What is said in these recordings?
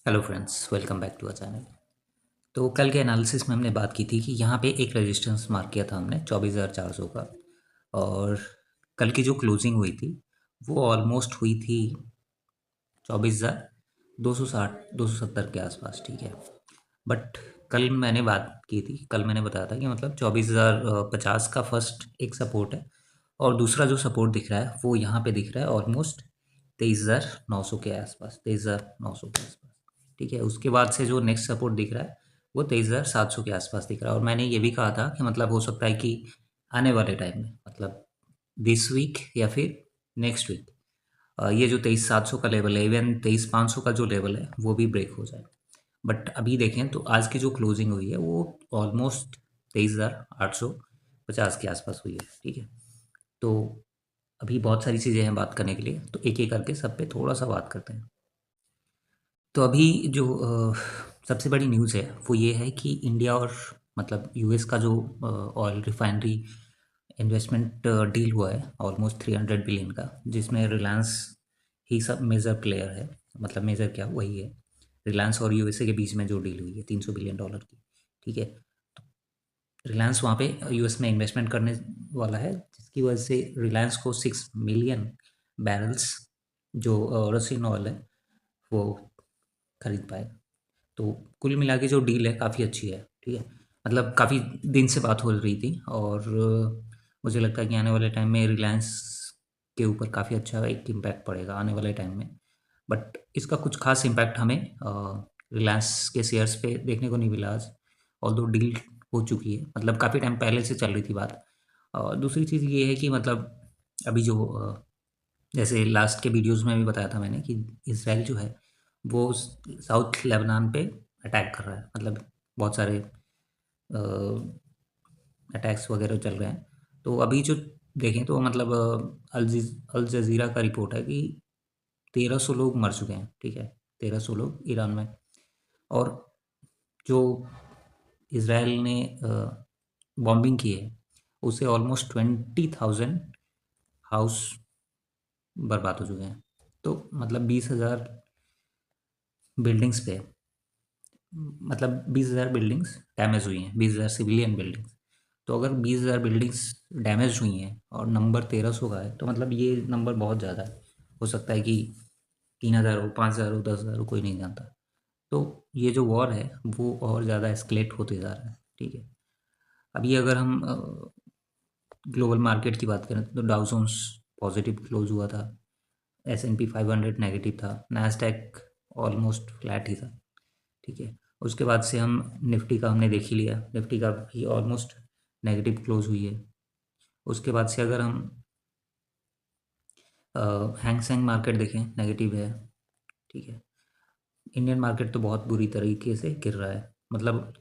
Hello friends, welcome back to a channel. तो कल के एनालिसिस में हमने बात की थी कि यहाँ पे एक रेजिस्टेंस मार्क किया था हमने 24,400 का। और कल की जो क्लोजिंग हुई थी वो ऑलमोस्ट हुई थी 24,260 270 के आसपास, ठीक है। बट कल मैंने बताया था कि मतलब 24,050 का फर्स्ट एक सपोर्ट है, और दूसरा जो सपोर्ट दिख रहा है वो यहाँ पे दिख रहा है ऑलमोस्ट 23,900 के आसपास, 23,900 के आसपास, ठीक है। उसके बाद से जो नेक्स्ट सपोर्ट दिख रहा है वो 23,700 के आसपास दिख रहा है। और मैंने ये भी कहा था कि मतलब हो सकता है कि आने वाले टाइम में, मतलब दिस वीक या फिर नेक्स्ट वीक, ये जो 23,700 का लेवल है, इवन 23,500 का जो लेवल है वो भी ब्रेक हो जाए। बट अभी देखें तो आज की जो क्लोजिंग हुई है वो ऑलमोस्ट 23,850 के आसपास हुई है, ठीक है। तो अभी बहुत सारी चीज़ें हैं बात करने के लिए, तो एक एक करके सब पे थोड़ा सा बात करते हैं। तो अभी जो सबसे बड़ी न्यूज़ है वो ये है कि इंडिया और मतलब यूएस का जो ऑयल रिफाइनरी इन्वेस्टमेंट डील हुआ है ऑलमोस्ट 300 बिलियन का, जिसमें रिलायंस ही सब मेजर प्लेयर है। मतलब मेजर क्या, वही है। रिलायंस और यूएसए के बीच में जो डील हुई है $300 बिलियन की, ठीक है। तो रिलायंस वहाँ पे यूएस में इन्वेस्टमेंट करने वाला है, जिसकी वजह से रिलायंस को 6 मिलियन बैरल्स जो रशियन ऑयल है वो खरीद पाएगा। तो कुल मिला के जो डील है काफ़ी अच्छी है, ठीक है। मतलब काफ़ी दिन से बात हो रही थी, और मुझे लगता है कि आने वाले टाइम में रिलायंस के ऊपर काफ़ी अच्छा एक इम्पैक्ट पड़ेगा आने वाले टाइम में। बट इसका कुछ खास इम्पैक्ट हमें रिलायंस के शेयर्स पे देखने को नहीं मिला आज, ऑल्दो डील हो चुकी है, मतलब काफ़ी टाइम पहले से चल रही थी बात। और दूसरी चीज़ ये है कि मतलब अभी जो जैसे लास्ट के वीडियोस में भी बताया था मैंने कि इसराइल जो है वो साउथ लेबनान पे अटैक कर रहा है। मतलब बहुत सारे अटैक्स वगैरह चल रहे हैं। तो अभी जो देखें तो मतलब अल जज़ीरा का रिपोर्ट है कि 1,300 लोग मर चुके हैं, ठीक है। 1,300 लोग ईरान में। और जो इसराइल ने बॉम्बिंग की है उससे ऑलमोस्ट 20,000 हाउस बर्बाद हो चुके हैं। तो मतलब 20,000 बिल्डिंग्स पे, मतलब 20,000 बिल्डिंग्स डैमेज हुई हैं, 20,000 सिविलियन बिल्डिंग्स। तो अगर 20,000 बिल्डिंग्स डैमेज हुई हैं और नंबर 1,300 का है, तो मतलब ये नंबर बहुत ज़्यादा है। हो सकता है कि 3,000 हो, 5,000 हो, 10,000 हो, कोई नहीं जानता। तो ये जो वॉर है वो और ज़्यादा एस्केलेट होते जा रहा है, ठीक है। अभी अगर हम ग्लोबल मार्केट की बात करें तो डाउ जोन्स पॉजिटिव क्लोज हुआ था, S&P 500 नेगेटिव था, नैस्डैक ऑलमोस्ट फ्लैट ही था, ठीक है। उसके बाद से हम निफ्टी का हमने देख ही लिया, निफ्टी का भी ऑलमोस्ट नेगेटिव क्लोज हुई है। उसके बाद से अगर हम हैंग सेंग मार्केट देखें, नेगेटिव है, ठीक है। इंडियन मार्केट तो बहुत बुरी तरीके से गिर रहा है। मतलब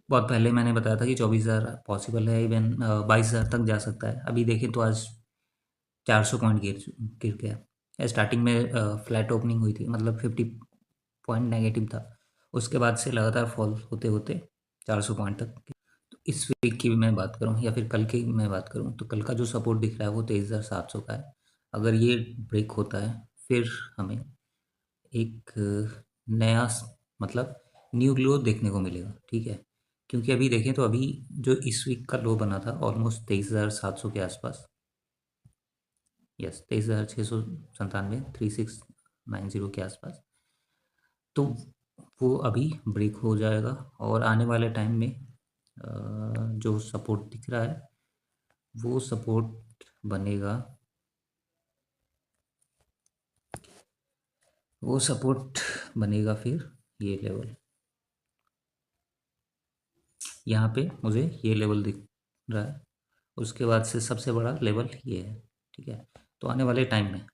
बहुत पहले मैंने बताया था कि 24,000 पॉसिबल है, इवन 22,000 तक जा सकता है। अभी देखें तो आज 400 पॉइंट गिर गया। स्टार्टिंग में फ्लैट ओपनिंग हुई थी, मतलब 50 पॉइंट नेगेटिव था। उसके बाद से लगातार फॉल होते होते 400 पॉइंट तक। तो इस वीक की भी मैं बात करूं या फिर कल की मैं बात करूं, तो कल का जो सपोर्ट दिख रहा है वो 23,700 का है। अगर ये ब्रेक होता है फिर हमें एक नया मतलब न्यू ग्लो देखने को मिलेगा, ठीक है। क्योंकि अभी देखें तो अभी जो इस वीक का लो बना था ऑलमोस्ट 23,700 के आसपास, यस 23,697, 3690 के आसपास। तो वो अभी ब्रेक हो जाएगा, और आने वाले टाइम में जो सपोर्ट दिख रहा है वो सपोर्ट बनेगा, फिर ये लेवल, यहाँ पे मुझे ये लेवल दिख रहा है। उसके बाद से सबसे बड़ा लेवल ये है, ठीक है। तो आने वाले टाइम में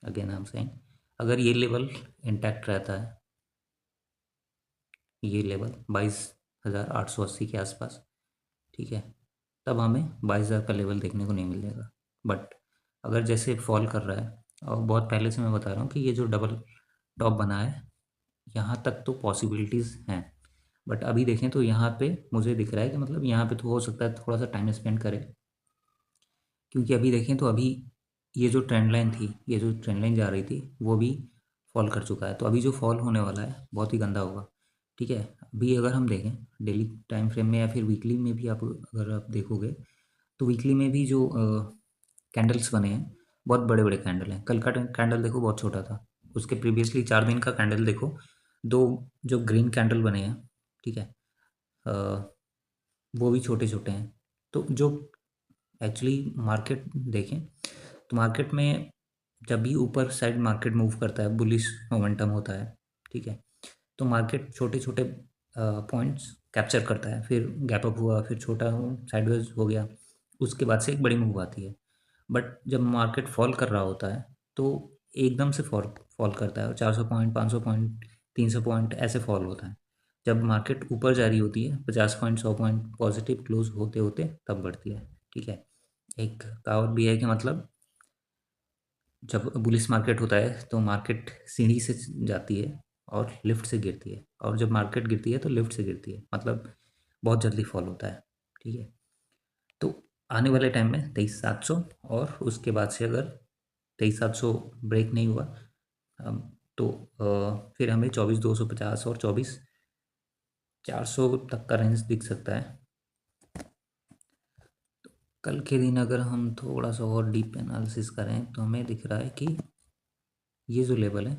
अगेन हम सेइंग, अगर ये लेवल इंटैक्ट रहता है, ये लेवल 22,880 के आसपास, ठीक है, तब हमें 22,000 का लेवल देखने को नहीं मिलेगा। बट अगर जैसे फॉल कर रहा है, और बहुत पहले से मैं बता रहा हूँ कि ये जो डबल टॉप बना है यहाँ तक तो पॉसिबिलिटीज़ हैं। बट अभी देखें तो यहाँ पे मुझे दिख रहा है कि मतलब यहाँ पे तो हो सकता है थोड़ा सा टाइम स्पेंड करे। क्योंकि अभी देखें तो अभी ये जो ट्रेंड लाइन थी, ये जो ट्रेंड लाइन जा रही थी वो भी फॉल कर चुका है। तो अभी जो फॉल होने वाला है बहुत ही गंदा होगा, ठीक है। अभी अगर हम देखें डेली टाइम फ्रेम में या फिर वीकली में भी, आप अगर आप देखोगे तो वीकली में भी जो कैंडल्स बने हैं बहुत बड़े बड़े कैंडल हैं। कल का कैंडल देखो बहुत छोटा था, उसके प्रीवियसली 4 दिन का कैंडल देखो, दो जो ग्रीन कैंडल बने हैं, ठीक है, अ, वो भी छोटे छोटे हैं। तो जो एक्चुअली मार्केट देखें तो मार्केट में जब भी ऊपर साइड मार्केट मूव करता है, बुलिश मोमेंटम होता है, ठीक है, तो मार्केट छोटे छोटे पॉइंट्स कैप्चर करता है, फिर गैप अप हुआ, फिर छोटा साइडवेज हो गया, उसके बाद से एक बड़ी मूव आती है। बट जब मार्केट फॉल कर रहा होता है तो एकदम से फॉल फॉल करता है, और 400 पॉइंट, 500 पॉइंट, 300 पॉइंट ऐसे फॉल होता है। जब मार्केट ऊपर जा रही होती है 50 पॉइंट, 100 पॉइंट पॉजिटिव क्लोज होते होते तब बढ़ती है, ठीक है। एक कहावत भी है कि मतलब जब बुलिश मार्केट होता है तो मार्केट सीढ़ी से जाती है और लिफ्ट से गिरती है, और जब मार्केट गिरती है तो लिफ्ट से गिरती है, मतलब बहुत जल्दी फॉल होता है, ठीक है। तो आने वाले टाइम में 23,700, और उसके बाद से अगर 23,700 ब्रेक नहीं हुआ तो फिर हमें 24,250 और 24,400 तक का रेंज दिख सकता है। कल के दिन अगर हम थोड़ा सा और डीप एनालिसिस करें तो हमें दिख रहा है कि ये जो लेवल है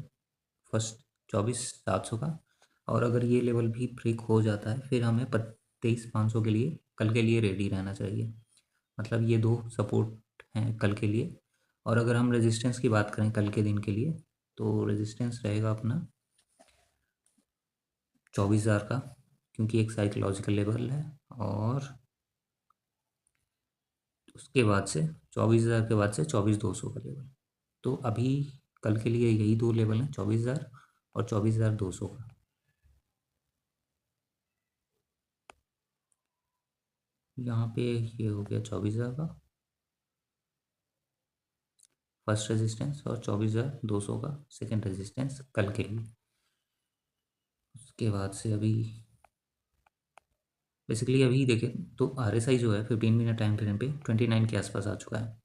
फर्स्ट 24,700 का, और अगर ये लेवल भी ब्रेक हो जाता है फिर हमें 23,500 के लिए कल के लिए रेडी रहना चाहिए। मतलब ये दो सपोर्ट हैं कल के लिए। और अगर हम रेजिस्टेंस की बात करें कल के दिन के लिए, तो रेजिस्टेंस रहेगा अपना 24,000 का, क्योंकि एक साइकोलॉजिकल लेवल है, और उसके बाद से 24,000 के बाद से 24,200 का लेवल। तो अभी कल के लिए यही दो लेवल हैं, 24,000 और 24,200 का। यहाँ पे ये हो गया 24,000 का फर्स्ट रेजिस्टेंस, और 24,200 का सेकंड रेजिस्टेंस कल के लिए। उसके बाद से अभी बेसिकली अभी देखें तो RSI जो है 15 मिनट टाइम फ्रेम पे 29 के आसपास आ चुका है।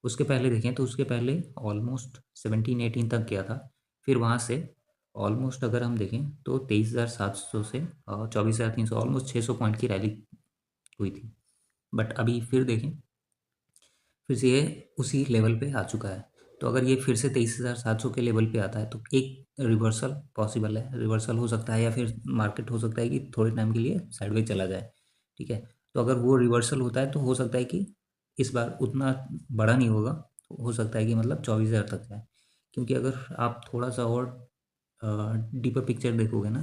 उसके पहले देखें तो उसके पहले ऑलमोस्ट 17-18 तक गया था, फिर वहाँ से ऑलमोस्ट अगर हम देखें तो 23,700 से 24,300, ऑलमोस्ट 600 पॉइंट की रैली हुई थी। बट अभी फिर देखें, फिर से ये उसी लेवल पे आ चुका है। तो अगर ये फिर से 23,700 के लेवल पे आता है तो एक रिवर्सल पॉसिबल है, रिवर्सल हो सकता है, या फिर मार्केट हो सकता है कि थोड़े टाइम के लिए साइडवेज चला जाए, ठीक है। तो अगर वो रिवर्सल होता है तो हो सकता है कि इस बार उतना बड़ा नहीं होगा, तो हो सकता है कि मतलब 24,000 तक जाए। क्योंकि अगर आप थोड़ा सा और डीपर पिक्चर देखोगे ना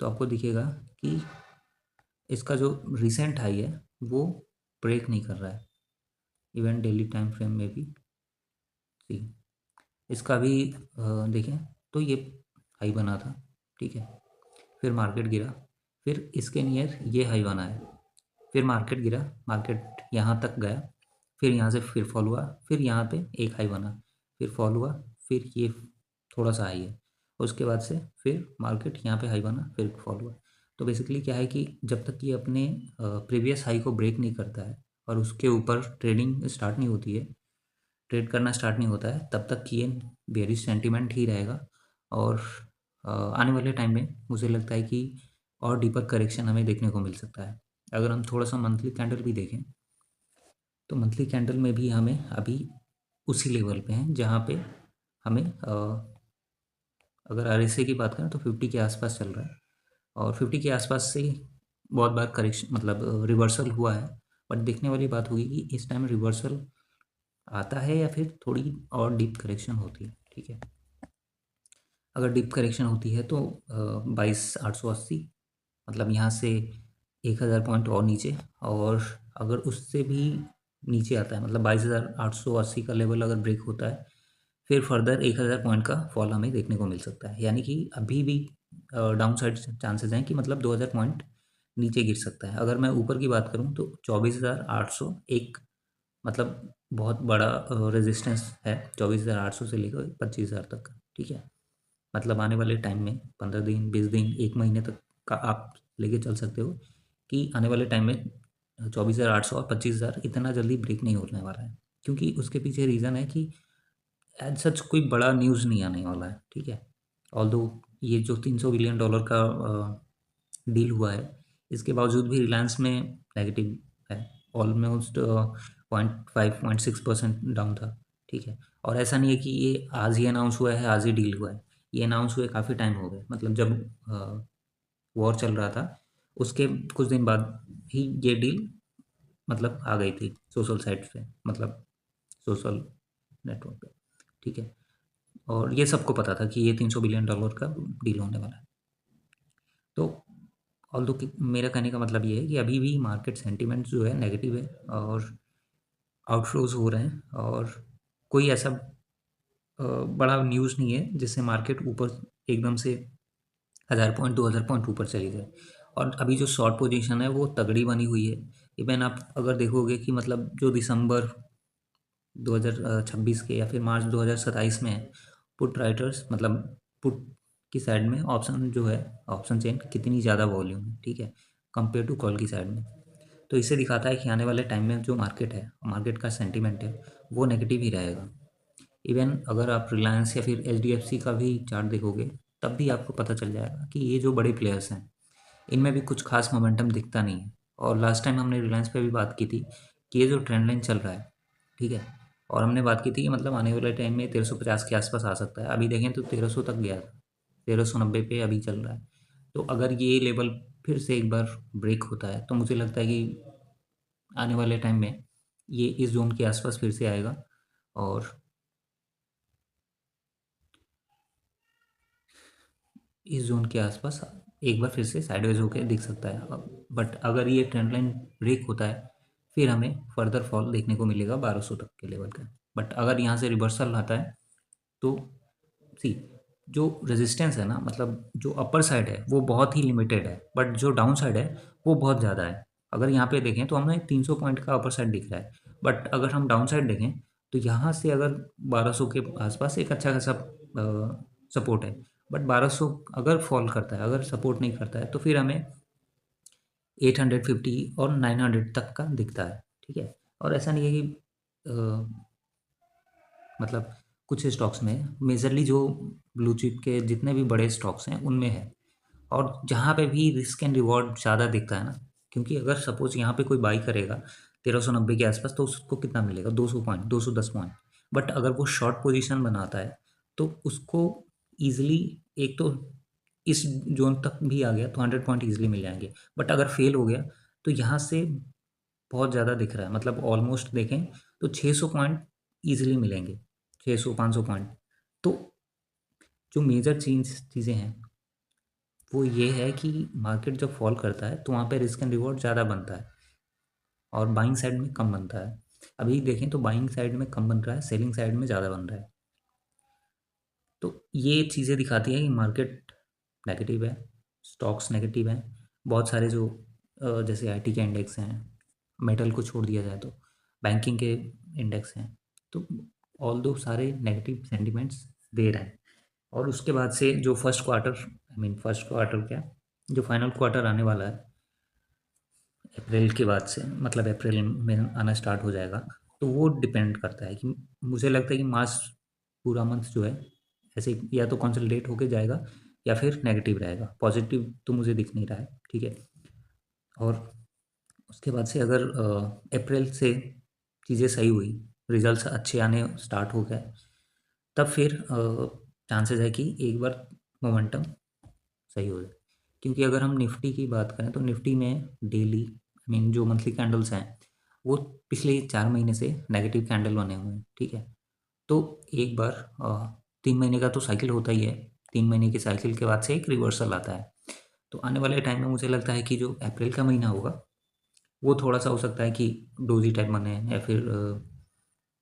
तो आपको दिखेगा कि इसका जो रिसेंट हाई है वो ब्रेक नहीं कर रहा है, इवन डेली टाइम फ्रेम में भी। जी, इसका भी देखें तो ये हाई बना था, ठीक है, फिर मार्केट गिरा, फिर इसके नियर ये हाई बना है, फिर मार्केट गिरा, मार्केट यहाँ तक गया, फिर यहाँ से फिर फॉल हुआ, फिर यहाँ पे एक हाई बना, फिर फॉल हुआ, फिर ये थोड़ा सा हाई है, उसके बाद से फिर मार्केट यहाँ पे हाई बना, फिर फॉल हुआ। तो बेसिकली क्या है कि जब तक ये अपने प्रीवियस हाई को ब्रेक नहीं करता है और उसके ऊपर ट्रेडिंग स्टार्ट नहीं होती है, ट्रेड करना स्टार्ट नहीं होता है, तब तक ये बेयरिश सेंटीमेंट ही रहेगा। और आने वाले टाइम में मुझे लगता है कि और डीपर करेक्शन हमें देखने को मिल सकता है। अगर हम थोड़ा सा मंथली कैंडल भी देखें तो मंथली कैंडल में भी हमें अभी उसी लेवल पे हैं जहाँ पे हमें अगर RSI की बात करें तो 50 के आसपास चल रहा है, और 50 के आसपास से बहुत बार करेक्शन मतलब रिवर्सल हुआ है। बट देखने वाली बात होगी कि इस टाइम रिवर्सल आता है या फिर थोड़ी और डीप करेक्शन होती है, ठीक है। अगर डीप करेक्शन होती है तो 22,880, मतलब यहाँ से 1,000 पॉइंट और नीचे, और अगर उससे भी नीचे आता है मतलब 22,880 का लेवल अगर ब्रेक होता है, फिर फर्दर 1,000 पॉइंट का फॉल हमें देखने को मिल सकता है। यानी कि अभी भी डाउन साइड चांसेस हैं कि मतलब 2,000 पॉइंट नीचे गिर सकता है। अगर मैं ऊपर की बात करूँ तो 24,800 एक मतलब बहुत बड़ा रेजिस्टेंस है, 24,800 से लेकर 25,000 तक का, ठीक है। मतलब आने वाले टाइम में 15 दिन, 20 दिन, एक महीने तक का आप लेके चल सकते हो कि आने वाले टाइम में 24,800 और 25,000 इतना जल्दी ब्रेक नहीं होने वाला है। क्योंकि उसके पीछे रीज़न है कि एज सच कोई बड़ा न्यूज़ नहीं आने वाला है, ठीक है। ऑल्दो ये जो $300 बिलियन का डील हुआ है, इसके बावजूद भी रिलायंस में नेगेटिव है, ऑलमोस्ट 0.5-0.6% डाउन था। ठीक है, और ऐसा नहीं है कि ये आज ही अनाउंस हुआ है, आज ही डील हुआ है, ये अनाउंस हुए काफ़ी टाइम हो गए, मतलब जब वॉर चल रहा था उसके कुछ दिन बाद ही ये डील मतलब आ गई थी सोशल साइट्स पे, मतलब सोशल नेटवर्क पे। ठीक है, और ये सबको पता था कि ये $300 बिलियन का डील होने वाला है। तो ऑल्दो कि मेरा कहने का मतलब ये है कि अभी भी मार्केट सेंटीमेंट जो है नेगेटिव है, और आउटफ्लोज हो रहे हैं, और कोई ऐसा बड़ा न्यूज़ नहीं है जिससे मार्केट ऊपर एकदम से 1000 पॉइंट 2000 पॉइंट ऊपर चली जाए। और अभी जो शॉर्ट पोजीशन है वो तगड़ी बनी हुई है। इवन आप अगर देखोगे कि मतलब जो दिसंबर 2026 के या फिर मार्च 2027 में है, पुट राइटर्स मतलब पुट की साइड में ऑप्शन जो है, ऑप्शन चेन कितनी ज़्यादा वॉल्यूम है, ठीक है, कंपेयर टू कॉल की साइड में। तो इससे दिखाता है कि आने वाले टाइम में जो मार्केट है, मार्केट का सेंटीमेंट है, वो नेगेटिव ही रहेगा। इवन अगर आप रिलायंस या फिर एचडीएफसी का भी चार्ट देखोगे, तब भी आपको पता चल जाएगा कि ये जो बड़े प्लेयर्स हैं, इनमें भी कुछ खास मोमेंटम दिखता नहीं है। और लास्ट टाइम हमने रिलायंस पे भी बात की थी कि ये जो ट्रेंड लाइन चल रहा है, ठीक है, और हमने बात की थी कि मतलब आने वाले टाइम में 1350 के आसपास आ सकता है। अभी देखें तो 1300 तक गया था, 1390 पे अभी चल रहा है। तो अगर ये लेवल फिर से एक बार ब्रेक होता है तो मुझे लगता है कि आने वाले टाइम में ये इस ज़ोन के आसपास फिर से आएगा, और इस ज़ोन के आसपास एक बार फिर से साइडवेज होकर दिख सकता है। बट अगर ये ट्रेंड लाइन ब्रेक होता है, फिर हमें फर्दर फॉल देखने को मिलेगा 1200 तक के लेवल का। बट अगर यहाँ से रिवर्सल आता है तो सी, जो रेजिस्टेंस है ना, मतलब जो अपर साइड है वो बहुत ही लिमिटेड है, बट जो डाउन साइड है वो बहुत ज़्यादा है। अगर यहाँ पे देखें तो हमें 300 पॉइंट का अपर साइड दिख रहा है, बट अगर हम डाउन साइड देखें तो यहाँ से अगर 1200 के आसपास एक अच्छा खासा सपोर्ट है। बट 1200 अगर फॉल करता है, अगर सपोर्ट नहीं करता है, तो फिर हमें 850 और 900 तक का दिखता है। ठीक है, और ऐसा नहीं है कि मतलब कुछ स्टॉक्स में, मेजरली जो ब्लू चिप के जितने भी बड़े स्टॉक्स हैं उनमें है। और जहाँ पे भी रिस्क एंड रिवॉर्ड ज़्यादा दिखता है ना, क्योंकि अगर सपोज यहाँ पे कोई बाई करेगा 1390 के आसपास, तो उसको कितना मिलेगा, 200 पॉइंट, 210 पॉइंट। बट अगर वो शॉर्ट पोजीशन बनाता है तो उसको ईजिली, एक तो इस जोन तक भी आ गया तो 100 पॉइंट ईजिली मिल जाएंगे। बट अगर फेल हो गया तो यहाँ से बहुत ज़्यादा दिख रहा है, मतलब ऑलमोस्ट देखें तो 600 पॉइंट ईजिली मिलेंगे, 600-500 पॉइंट। तो जो मेजर चीज़ें हैं वो ये है कि मार्केट जब फॉल करता है तो वहाँ पे रिस्क एंड रिवॉर्ड ज़्यादा बनता है, और बाइंग साइड में कम बनता है। अभी देखें तो बाइंग साइड में कम बन रहा है, सेलिंग साइड में ज़्यादा बन रहा है। तो ये चीज़ें दिखाती है कि मार्केट नेगेटिव है, स्टॉक्स नेगेटिव हैं। बहुत सारे जो जैसे आईटी के इंडेक्स हैं, मेटल को छोड़ दिया जाए तो बैंकिंग के इंडेक्स हैं, तो ऑल दो सारे नेगेटिव सेंटिमेंट्स दे रहे हैं। और उसके बाद से जो first quarter, I mean first quarter क्या, जो फाइनल क्वार्टर आने वाला है अप्रैल के बाद से, मतलब अप्रैल में आना स्टार्ट हो जाएगा, तो वो डिपेंड करता है कि मुझे लगता है कि मार्च पूरा मंथ जो है ऐसे ही या तो कंसोलिडेट होके जाएगा या फिर नेगेटिव रहेगा, पॉजिटिव तो मुझे दिख नहीं रहा है। ठीक है, और उसके बाद से अगर अप्रैल से चीज़ें सही हुई, रिजल्ट्स अच्छे आने स्टार्ट हो गए, तब फिर चांसेस है कि एक बार मोमेंटम सही हो जाए। क्योंकि अगर हम निफ्टी की बात करें तो निफ्टी में डेली, आई मीन जो मंथली कैंडल्स हैं, वो पिछले 4 महीने से नेगेटिव कैंडल बने हुए हैं। ठीक है, तो एक बार 3 महीने का तो साइकिल होता ही है, 3 महीने की साइकिल के बाद से एक रिवर्सल आता है। तो आने वाले टाइम में मुझे लगता है कि जो अप्रैल का महीना होगा वो थोड़ा सा हो सकता है कि डोजी टाइप बने, या फिर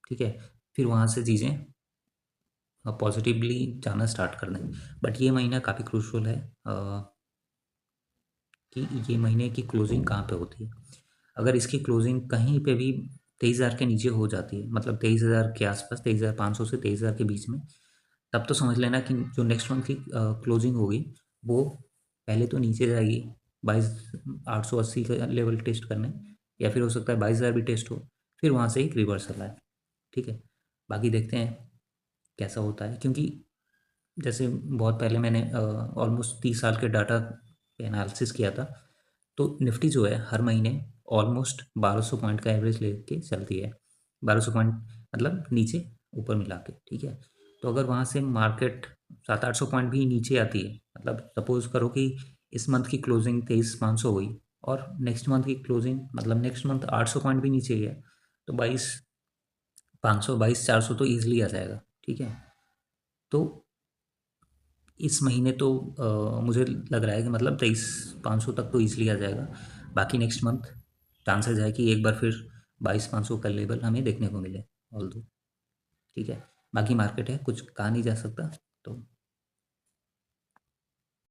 ठीक है, फिर वहाँ से चीज़ें पॉजिटिवली जाना स्टार्ट कर दें। बट ये महीना काफ़ी क्रूशल है कि ये महीने की क्लोजिंग कहाँ पे होती है। अगर इसकी क्लोजिंग कहीं पे भी 23,000 के नीचे हो जाती है, मतलब 23,000 के आसपास, 23,500 से 23,000 के बीच में, तब तो समझ लेना कि जो नेक्स्ट मंथ की क्लोजिंग होगी वो पहले तो नीचे जाएगी 22,880 का लेवल टेस्ट करने, या फिर हो सकता है 22,000 भी टेस्ट हो, फिर वहाँ से एक रिवर्सल आए। ठीक है, बाकी देखते हैं कैसा होता है, क्योंकि जैसे बहुत पहले मैंने ऑलमोस्ट 30 साल के डाटा पे एनालिसिस किया था। तो निफ्टी जो है हर महीने ऑलमोस्ट 1200 पॉइंट का एवरेज लेके चलती है। 1200 पॉइंट मतलब नीचे ऊपर मिला के, ठीक है। तो अगर वहाँ से मार्केट 700-800 पॉइंट भी नीचे आती है, मतलब सपोज करो कि इस मंथ की क्लोजिंग 23,500 हुई और नेक्स्ट मंथ की क्लोजिंग मतलब नेक्स्ट मंथ 800 पॉइंट भी नीचे गया, तो 22,500 22,400 तो ईजिली आ जाएगा, ठीक है। तो इस महीने तो मुझे लग रहा है कि मतलब 23,500 तक तो ईजिली आ जाएगा। बाकी नेक्स्ट मंथ चांसेस है कि एक बार फिर 22,500 का लेवल हमें देखने को मिले, ऑल दो, ठीक है। बाकी मार्केट है, कुछ कहा नहीं जा सकता। तो